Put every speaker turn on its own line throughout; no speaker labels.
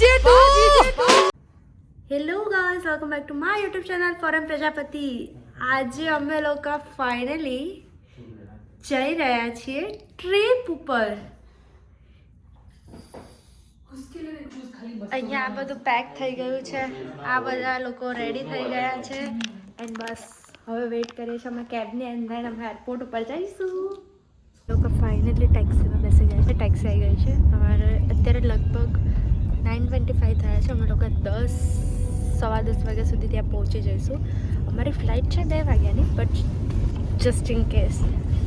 Hello guys, welcome back to my YouTube channel forum Prajapati. આજે અમે લોકો ફાઇનલી જઈ રહ્યા છીએ ટ્રીપ ઉપર. અહીંયા આ બધું પેક થઈ ગયું છે, આ બધા લોકો રેડી થઈ ગયા છે એન્ડ બસ હવે વેઇટ કરીએ છીએ અમે કેબની અંદર. અમે એરપોર્ટ ઉપર જઈશું. લોકો ફાઇનલી ટેક્સીમાં બેસી ગયા છે. ટેક્સી આવી ગઈ છે. અમારે અત્યારે લગભગ 9:25 થયા છે. અમે લોકો 10-10:15 વાગ્યા સુધી ત્યાં પહોંચી જઈશું. અમારી ફ્લાઇટ છે 2 વાગ્યાની, but just in case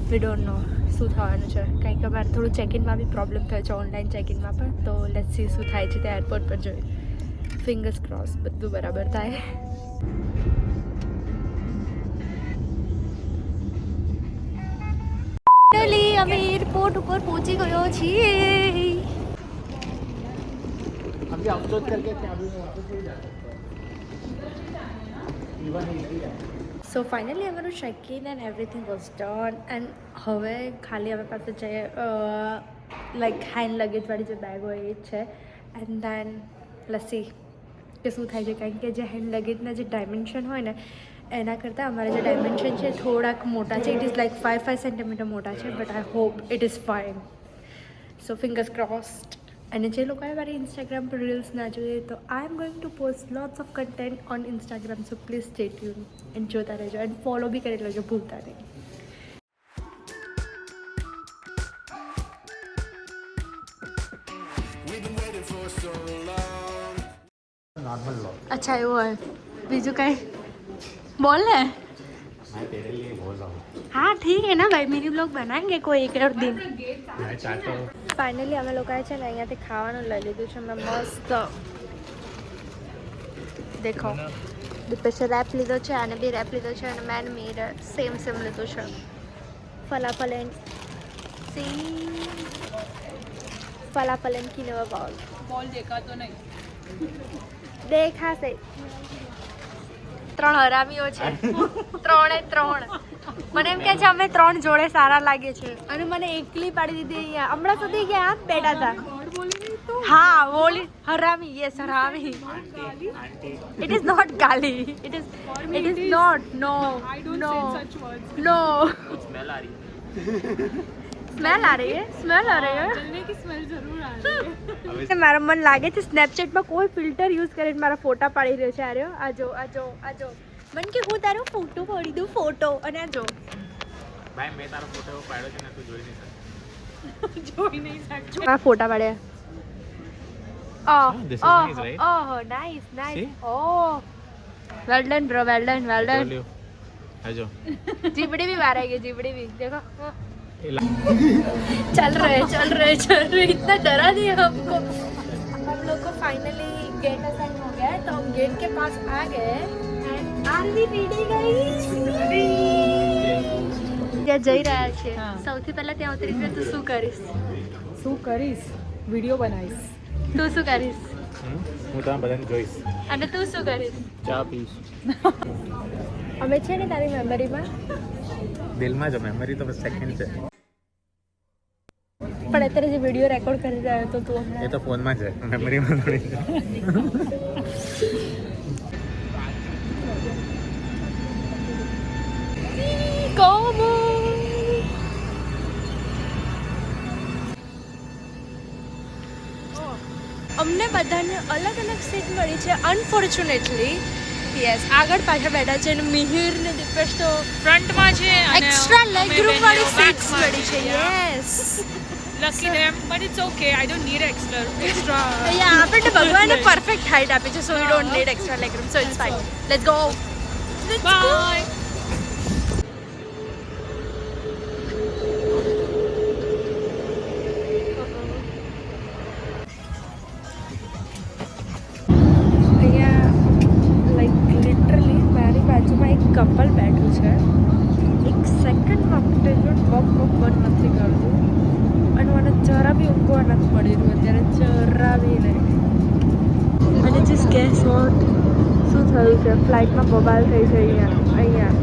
we don't know શું થવાનું છે. કારણ કે અમારે થોડું ચેકિનમાં બી પ્રોબ્લેમ થયો છે, ઓનલાઈન ચેકિનમાં પણ. તો લેટ્સ સી શું થાય છે તે એરપોર્ટ પર જોઈ. ફિંગર્સ ક્રોસ બધું બરાબર થાય. ફાઇનલી અમે એરપોર્ટ ઉપર પહોંચી ગયો છીએ.
अभी अपलोड करके क्या भी वापस नहीं जा सकते.
સો ફાઇનલી અમારું check-in and everything was done and હવે ખાલી અમે પાસે જે લાઈક હેન્ડ લગેજવાળી જે બેગ હોય એ જ છે. એન્ડ દેન લસી કે શું થાય છે, કારણ કે જે હેન્ડ લગેજના જે ડાયમેન્શન હોય ને એના કરતાં અમારા જે ડાયમેન્શન છે થોડાક મોટા છે. ઇટ ઇઝ લાઈક 5 સેન્ટીમીટર મોટા છે, but I hope it is fine. So fingers crossed. અને જે લોકોએ મારી ઇન્સ્ટાગ્રામ પર રીલ્સ ના જોઈએ તો I am going to post lots of content on Instagram. So please stay tune and જોતા રહેજો એન્ડ ફોલો બી કરી લેજો, ભૂલતા નહીં.
नॉर्मल लो.
અચ્છા એવું હોય. બીજું કંઈ બોલ ને.
मैं तेरे लिए बोल रहा हूँ.
हाँ ठीक है ना भाई, मिनी ब्लॉग बनाएंगे कोई एक और दिन.
मैं चाहता हूँ.
ફાઇનલી અમે લોકોએ છે ને અહીંયાથી ખાવાનું લઈ લીધું છે. મેં મસ્ત દેખો દીપેશે રેપ લીધો છે, આને બી રેપ લીધો છે, અને મેન મીર સેમ લીધું છે. ફલાફલ એન્ડ કિલો બોલ દેખાતો નહીં. દેખાશે. 3 હરામીઓ છે. 3 મને એમ કે છે અમે 3 જોડે સારા લાગે છે, અને મને એકલી પાડી દીધી અહીંયા. હમણાં સુધી ક્યાં બેઠા હતા. હા બોલી હરામી. યસ હરામી. ઇટ ઇઝ નોટ ગાલી. It is not. No no no. Smell आ रही है. स्मेल आ रही है. जलने की स्मेल जरूर आ रही है. મારા મન લાગે છે સ્નેપચેટમાં કોઈ ફિલ્ટર યુઝ કરીને મારા ફોટા પાડી રહ્યો છે. આર્યો આજો મન કે હું તારો ફોટો પાડી દઉં ફોટો. અને આ જો
भाई मैं तारा फोटो पाड़ो છે ને તું જોઈ નહીં શકતો.
આ ફોટા પાડ્યા.
this is nice, right?
Oh, nice.
See?
Oh, well done, bro. Well done.
आजो.
जीबड़ी भी मारा है. जीबड़ी भी देखो. चल रहे इतना डरा दिया हमको. हम लोग को फाइनली गेट असाइन हो गया है, तो हम गेट के पास आ गए and are we ready guys. ત્યાં જઈ રહ્યા છે. સૌથી પહેલા ત્યાં ઉતરીને તું શું કરીશ?
વિડીયો બનાવીશ.
તું શું કરીશ?
હું તો બધાને જોઈશ.
અને તું શું કરીશ?
ચા પીશ.
અમે છે ને તારી મેમરીમાં
દિલમાં જ મેમરી તો બસ સેકન્ડ છે.
પણ અત્યારે જે વિડીયો રેકોર્ડ કરી રહ્યો હતો તું
એ તો ફોનમાં છે, મેમરીમાં થોડી છે.
અમને બધાને અલગ અલગ સીટ મળી છે અનફોર્ચ્યુનેટલી. યસ, આગળ પાછળ બેઠા છે અને મિહિર ને દીપેશ તો
ફ્રન્ટમાં છે અને
એક્સ્ટ્રા લેગ રૂમ વાળી સીટ્સ મળી છે. Yes,
lucky them, but it's okay. I don't need extra.
Yeah આપણને ભગવાને પરફેક્ટ હાઈટ આપી છે, so we don't need extra leg room, so it's fine. Let's go.
Bye.
Couple બેઠું છે. એક સેકન્ડ માટે પણ વોક બંધ નથી કરતું, અને મને જરા બી ઊંઘવા નથી મળી રહ્યું અત્યારે, જરા બી નહીં. અને જસ્ટ ગેસ વોટ શું થયું છે, ફ્લાઇટમાં બબાલ થઈ છે અહીંયા.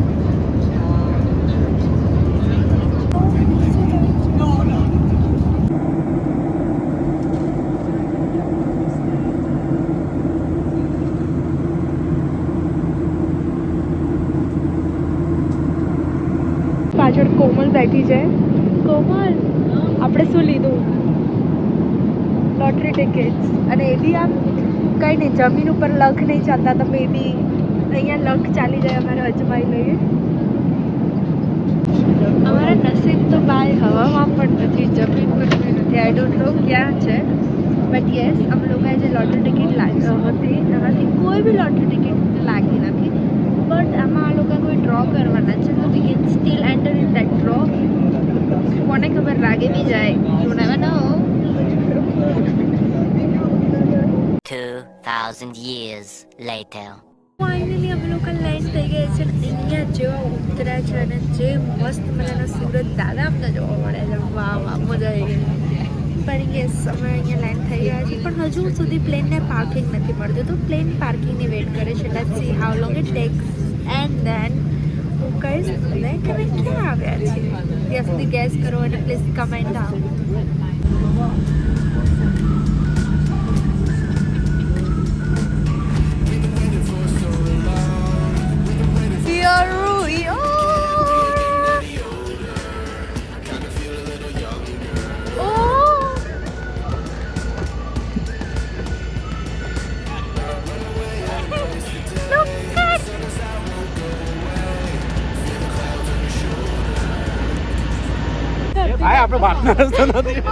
કોમલ આપણે શું લીધું લોટરી ટિકિટ્સ અને એ બી આમ કંઈ નહીં જમીન ઉપર લખ નહીં ચાલતા તો મે બી અહીંયા લખ ચાલી જાય અમારે અજમાઈ લઈએ અમારા નસીબ તો બાય હવામાં પણ નથી જમીન પર બી નથી આઈ ડોન્ટ નો ક્યાં છે બટ યસ અમે લોકોએ જે લોટરી ટિકિટ હતી એમાંથી કોઈ બી લોટરી ટિકિટ લાગી નથી બટ આમાં આ લોકો કોઈ ડ્રો કરવાના છે તો we can steel enter in that draw કોને ખબર લાગી બી જાય you never no
2,000 years later.
Finally અમે લોકો લેન્ડ થઈ ગયા છે અહીંયા જેવા ઉતર્યા છે અને જે મસ્ત મજાના સુરત દાદા અમને જોવા મળે છે વાહ વાહ મજા આવી ગઈ પણ યસ અમે અહીંયા લેન્ડ થઈ ગયા છીએ પણ હજુ સુધી પ્લેનને પાર્કિંગ નથી મળતું તો પ્લેન પાર્કિંગની વેટ કરે છે let's see how long it takes and then હું કહીશ તમને કે અમે ક્યાં આવ્યા છીએ ત્યાં સુધી ગેસ કરો અને પ્લીઝ કમેન્ટ આવો
ભાઈ આપણો ભાગનો રસ્તો નથી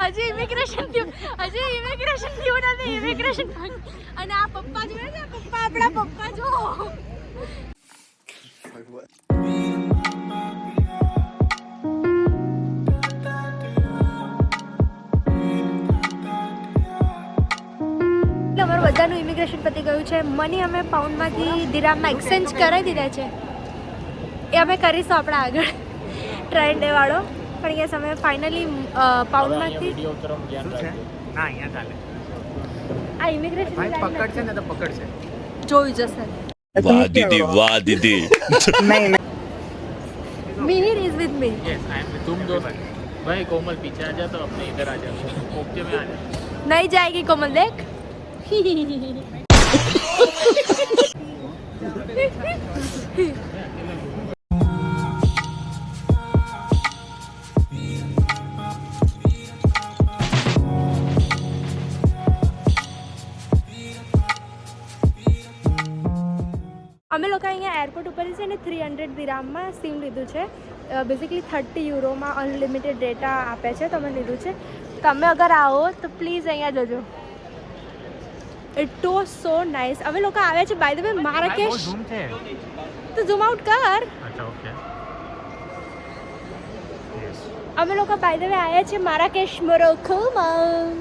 હજુ ઇમિગ્રેશન થયું નથી ઇમિગ્રેશન અને આ પપ્પા જોડે છે પપ્પા આપણા પપ્પા જો અમારું બધાનું ઇમિગ્રેશન પતી ગયું છે મની અમે પાઉન્ડમાંથી દિરામમાં એક્સચેન્જ કરાવી દીધા છે એ અમે કરીશું આપણા આગળ ટ્રેન ડે વાળો પણ યસ અમે ફાઇનલી પાઉન્ડમાંથી
ના અહીંયા ચાલે
આ ઇમિગ્રેશન
પકડશે ને તો પકડશે
જોયું જશે
वाह दीदी
Mihir is with me
yes I am तुम दो भाई कोमल पीछे आ जा तो अपने इधर आ जा ओके में आ जा
नहीं जाएगी कोमल देख અમે લોકો અહીંયા એરપોર્ટ ઉપર છે ને 300 દિરામમાં સિમ લીધું છે બેઝિકલી 30 યુરોમાં અનલિમિટેડ ડેટા આપે છે તમે લીધું છે તમે અગર આવો તો પ્લીઝ અહીંયા જજો ઇટ વોઝ સો નાઇસ અમે લોકો આવ્યા છે બાય ધ વે મારાકેશ
ઝૂમ છે
તો ઝૂમ આઉટ કર
અચ્છા ઓકે યસ
અમે લોકો બાય ધ વે આવ્યા છે મારાકેશ મોરોકોમાં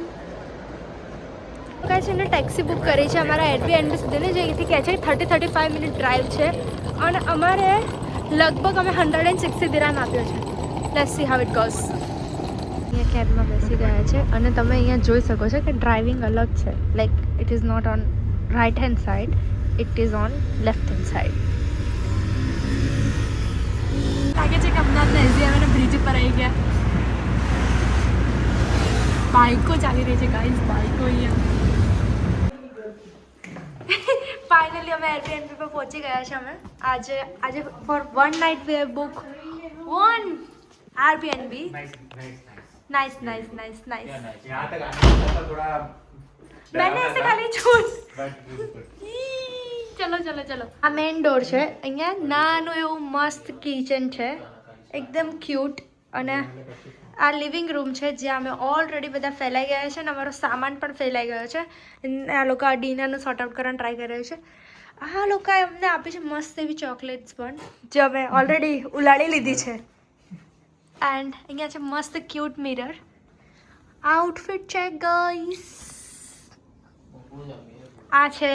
છે ને ટેક્સી બુક કરી છે અમારા એરબીએનબી સુધીની જેથી કહે છે 30-35 મિનિટ ડ્રાઈવ છે અને અમારે લગભગ અમે 160 દિરામ આપ્યો છે let's see how it goes અહીંયા કેબમાં બેસી ગયા છે અને તમે અહીંયા જોઈ શકો છો કે ડ્રાઇવિંગ અલગ છે like it is not on right hand side it is on left hand side લાગે છે કે અમદાવાદના એસજીએમ બ્રિજ ઉપર આવી ગયા બાઇકો ચાલી રહી છે ગાઈઝ બાઇકો અહીંયા ફાઇનલી અમે એરબીએનબી પર પહોંચી ગયા છે અમે આજે for 1 night we have book 1 Airbnb nice nice nice nice
यहाँ तक आने का थोड़ा
मैंने ऐसे खाली छूट चलो चलो चलो આ મેઇન ડોર છે અહીંયા નાનું એવું મસ્ત કિચન છે એકદમ ક્યુટ અને આ લિવિંગ રૂમ છે જ્યાં અમે ઓલરેડી બધા ફેલાઈ ગયા છે અને અમારો સામાન પણ ફેલાઈ ગયો છે આ લોકો આ ડિનરનું સોર્ટ આઉટ કરવાનું ટ્રાય કરી રહ્યું છે આ લોકોએ અમને આપી છે મસ્ત એવી ચોકલેટ્સ પણ જે અમે ઓલરેડી ઉલાડી લીધી છે એન્ડ અહીંયા છે મસ્ત cute mirror outfit check guys આ છે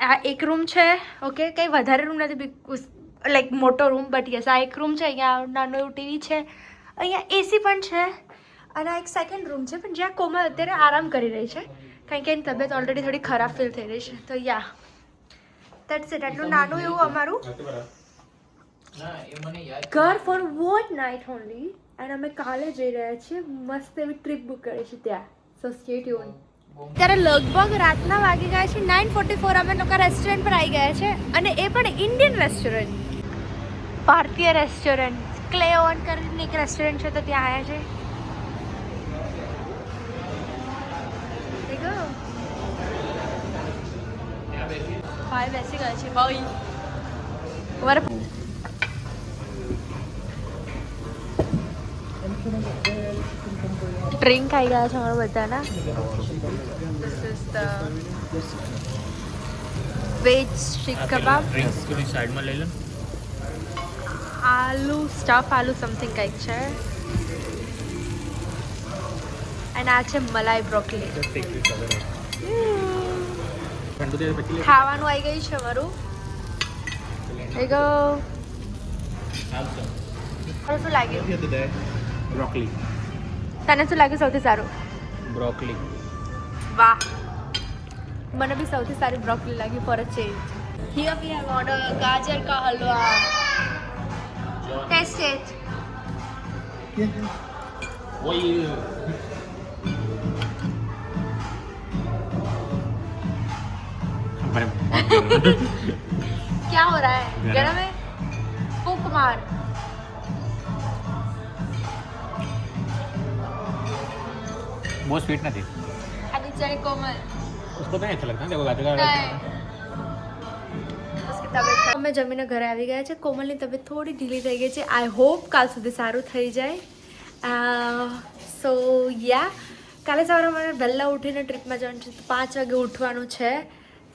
આ એક રૂમ છે ઓકે કંઈ વધારે રૂમ નથી લાઈક મોટો રૂમ બટ યસ આ એક રૂમ છે અહીંયા નાનું એવું ટીવી છે અહીંયા એસી પણ છે અને આ એક સેકન્ડ રૂમ છે પણ જ્યાં કોમલ અત્યારે આરામ કરી રહી છે કારણ કે એની તબિયત ઓલરેડી થોડી ખરાબ ફીલ થઈ રહી છે તો યા દેટ્સ ઇટ આટલું નાનું એવું અમારું ઘર ફોર 1 નાઇટ ઓનલી એન્ડ અમે કાલે જઈ રહ્યા છીએ મસ્ત એવી ટ્રીપ બુક કરી છે ત્યાં સો સ્ટે ટ્યુન ત્યારે લગભગ રાતના વાગી ગયા છે 9:44. અમે લોકો રેસ્ટોરન્ટ પર આવી ગયા છે અને એ પણ ઇન્ડિયન રેસ્ટોરન્ટ, ભારતીય રેસ્ટોરન્ટ. ક્લે ઓન કરીને એક રેસ્ટોરન્ટ છે તો ત્યાં આવ્યા છે. ભાઈ બેસી ગયા છે ભાઈ. અમારે ડ્રિંક આવી ગયા છે અમારા બધાના. This is the veg stick kebab.
Drinks થોડી સાઈડમાં લઈ લો ને.
આલુ સ્ટફ આલુ સમથિંગ કંઈક છે. અને આ છે મલાઈ બ્રોકલી.
ઠંડુ થઈ જાય પછી
ખાવાનું આવી ગયું છે અમારું. એગો શું લાગ્યું?
બ્રોકલી.
તને શું લાગ્યું સૌથી સારું?
બ્રોકલી.
વાહ, મને બી સૌથી સારી બ્રોકલી લાગી for a change. Here we have order ગાજર કા હલવા. Test it.
ઓય
क्या हो रहा है? गरम है? फूक मार.
बहुत स्वीट नहीं थी
और नीचे कोमल.
उसको तो नहीं अच्छा लगता देखो गाजर
उसकी तबीयत અમે જમીને ઘરે આવી ગયા છે. કોમલની તબિયત થોડી ઢીલી થઈ ગઈ છે. આઈ હોપ કાલ સુધી સારું થઈ જાય. સો યા, કાલે સવારે મને વહેલા ઉઠીને ટ્રીપમાં જવાનું છે તો 5 વાગે ઉઠવાનું છે.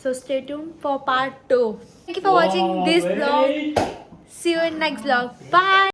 So stay tune for part 2. Thank you for watching this blog. See you in next blog. By.